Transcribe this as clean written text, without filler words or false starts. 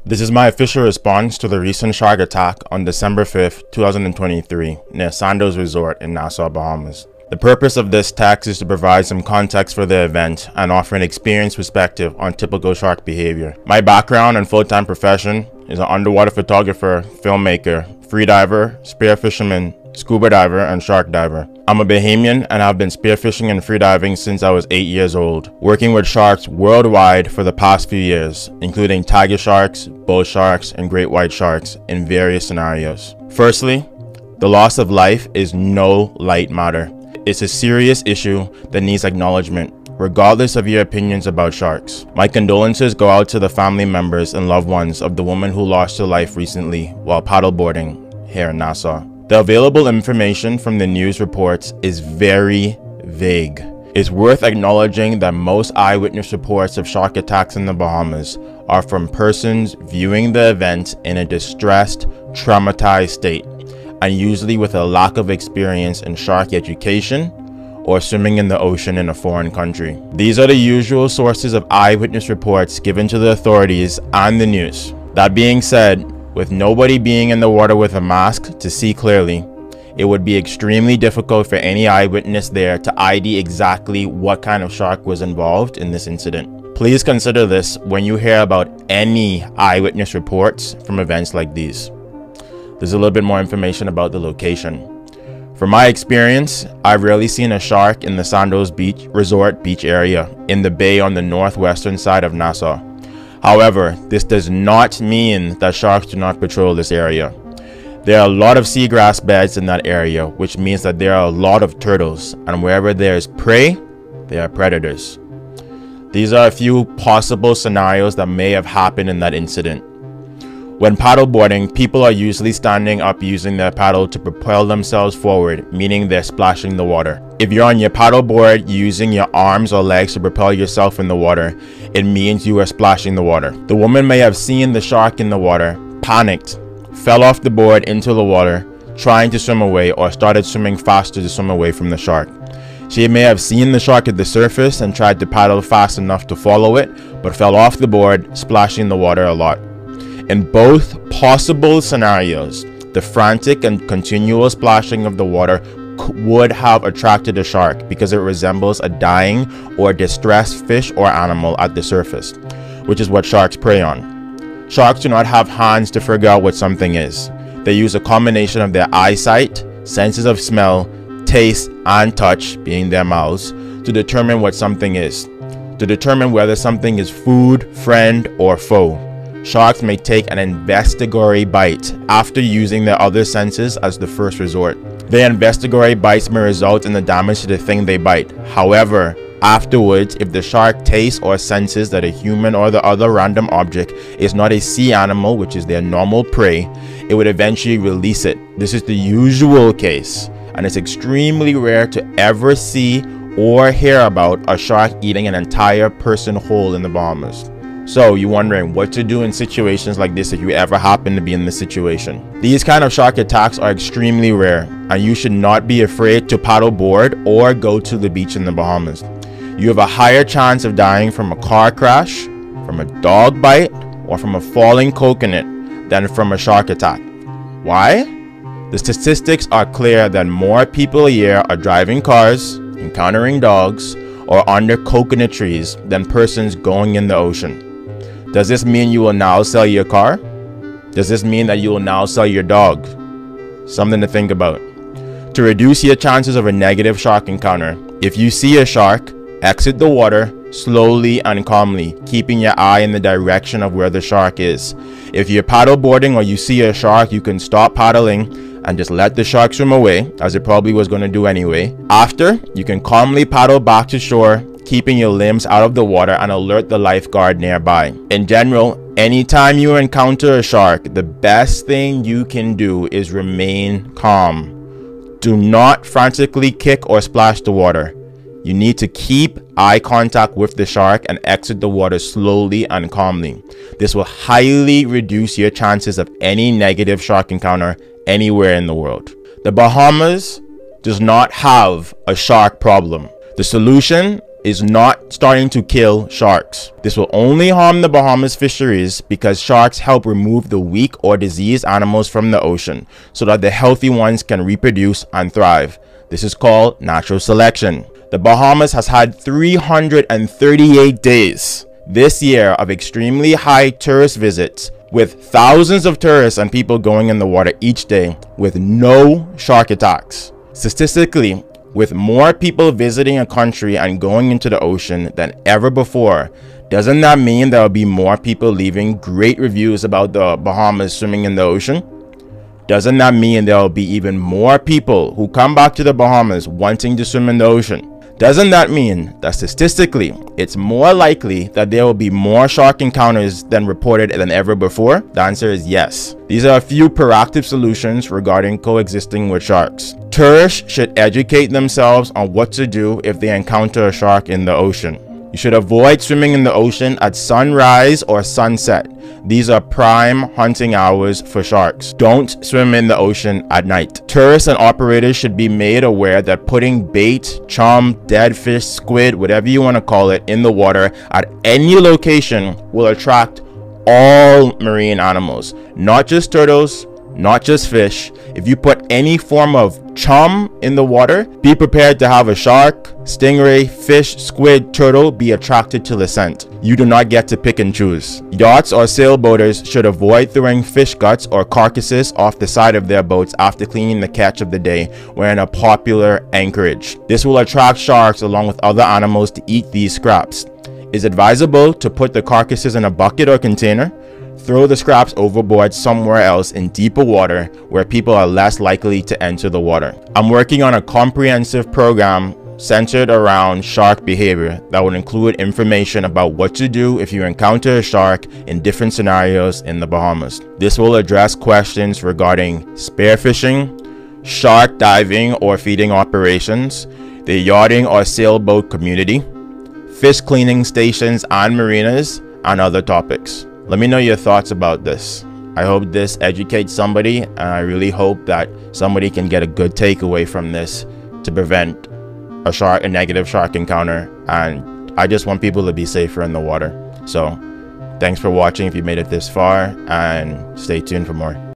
This is my official response to the recent shark attack on December 5th, 2023 near Sandoz Resort in Nassau, Bahamas. The purpose of this text is to provide some context for the event and offer an experienced perspective on typical shark behavior. My background and full-time profession is an underwater photographer, filmmaker, freediver, spear fisherman, scuba diver, and shark diver. I'm a Bahamian and have been spearfishing and freediving since I was 8 years old, working with sharks worldwide for the past few years, including tiger sharks, bull sharks, and great white sharks in various scenarios. Firstly, the loss of life is no light matter. It's a serious issue that needs acknowledgement, regardless of your opinions about sharks. My condolences go out to the family members and loved ones of the woman who lost her life recently while paddleboarding here in Nassau. The available information from the news reports is very vague. It's worth acknowledging that most eyewitness reports of shark attacks in the Bahamas are from persons viewing the event in a distressed, traumatized state, and usually with a lack of experience in shark education or swimming in the ocean in a foreign country. These are the usual sources of eyewitness reports given to the authorities and the news. That being said, with nobody being in the water with a mask to see clearly, it would be extremely difficult for any eyewitness there to ID exactly what kind of shark was involved in this incident. Please consider this when you hear about any eyewitness reports from events like these. There's a little bit more information about the location. From my experience, I've rarely seen a shark in the Sandoz Resort beach area in the bay on the northwestern side of Nassau. However, this does not mean that sharks do not patrol this area. There are a lot of seagrass beds in that area, which means that there are a lot of turtles, and wherever there is prey, there are predators. These are a few possible scenarios that may have happened in that incident. When paddleboarding, people are usually standing up using their paddle to propel themselves forward, meaning they're splashing the water. If you're on your paddleboard using your arms or legs to propel yourself in the water, it means you are splashing the water. The woman may have seen the shark in the water, panicked, fell off the board into the water, trying to swim away, or started swimming faster to swim away from the shark. She may have seen the shark at the surface and tried to paddle fast enough to follow it, but fell off the board, splashing the water a lot. In both possible scenarios, the frantic and continual splashing of the water would have attracted a shark because it resembles a dying or distressed fish or animal at the surface, which is what sharks prey on. Sharks do not have hands to figure out what something is. They use a combination of their eyesight, senses of smell, taste, and touch, being their mouths, to determine what something is, to determine whether something is food, friend, or foe. Sharks may take an investigatory bite after using their other senses as the first resort. Their investigatory bites may result in the damage to the thing they bite. However, afterwards, if the shark tastes or senses that a human or the other random object is not a sea animal, which is their normal prey, it would eventually release it. This is the usual case, and it's extremely rare to ever see or hear about a shark eating an entire person whole in the Bahamas. So you're wondering what to do in situations like this if you ever happen to be in this situation. These kind of shark attacks are extremely rare, and you should not be afraid to paddleboard or go to the beach in the Bahamas. You have a higher chance of dying from a car crash, from a dog bite, or from a falling coconut than from a shark attack. Why? The statistics are clear that more people a year are driving cars, encountering dogs, or under coconut trees than persons going in the ocean. Does this mean you will now sell your car? Does this mean that you will now sell your dog? Something to think about. To reduce your chances of a negative shark encounter, if you see a shark, exit the water slowly and calmly, keeping your eye in the direction of where the shark is. If you're paddleboarding or you see a shark, you can stop paddling and just let the shark swim away, as it probably was going to do anyway. After, you can calmly paddle back to shore, keeping your limbs out of the water, and alert the lifeguard nearby. In general, anytime you encounter a shark, the best thing you can do is remain calm. Do not frantically kick or splash the water. You need to keep eye contact with the shark and exit the water slowly and calmly. This will highly reduce your chances of any negative shark encounter anywhere in the world. The Bahamas does not have a shark problem. The solution is not starting to kill sharks. This will only harm the Bahamas fisheries because sharks help remove the weak or diseased animals from the ocean so that the healthy ones can reproduce and thrive. This is called natural selection. The Bahamas has had 338 days this year of extremely high tourist visits, with thousands of tourists and people going in the water each day with no shark attacks. Statistically, with more people visiting a country and going into the ocean than ever before, doesn't that mean there will be more people leaving great reviews about the Bahamas swimming in the ocean? Doesn't that mean there will be even more people who come back to the Bahamas wanting to swim in the ocean? Doesn't that mean that statistically, it's more likely that there will be more shark encounters than reported than ever before? The answer is yes. These are a few proactive solutions regarding coexisting with sharks. Tourists should educate themselves on what to do if they encounter a shark in the ocean. You should avoid swimming in the ocean at sunrise or sunset. These are prime hunting hours for sharks. Don't swim in the ocean at night. Tourists and operators should be made aware that putting bait, chum, dead fish, squid, whatever you want to call it, in the water at any location will attract all marine animals, not just turtles, not just fish. If you put any form of chum in the water, be prepared to have a shark, stingray, fish, squid, turtle be attracted to the scent. You do not get to pick and choose. Yachts or sailboaters should avoid throwing fish guts or carcasses off the side of their boats after cleaning the catch of the day when in a popular anchorage. This will attract sharks along with other animals to eat these scraps. It's advisable to put the carcasses in a bucket or container. Throw the scraps overboard somewhere else in deeper water where people are less likely to enter the water. I'm working on a comprehensive program centered around shark behavior that will include information about what to do if you encounter a shark in different scenarios in the Bahamas. This will address questions regarding spearfishing, shark diving or feeding operations, the yachting or sailboat community, fish cleaning stations and marinas, and other topics. Let me know your thoughts about this. I hope this educates somebody, and I really hope that somebody can get a good takeaway from this to prevent a negative shark encounter. And I just want people to be safer in the water. So thanks for watching if you made it this far, and stay tuned for more.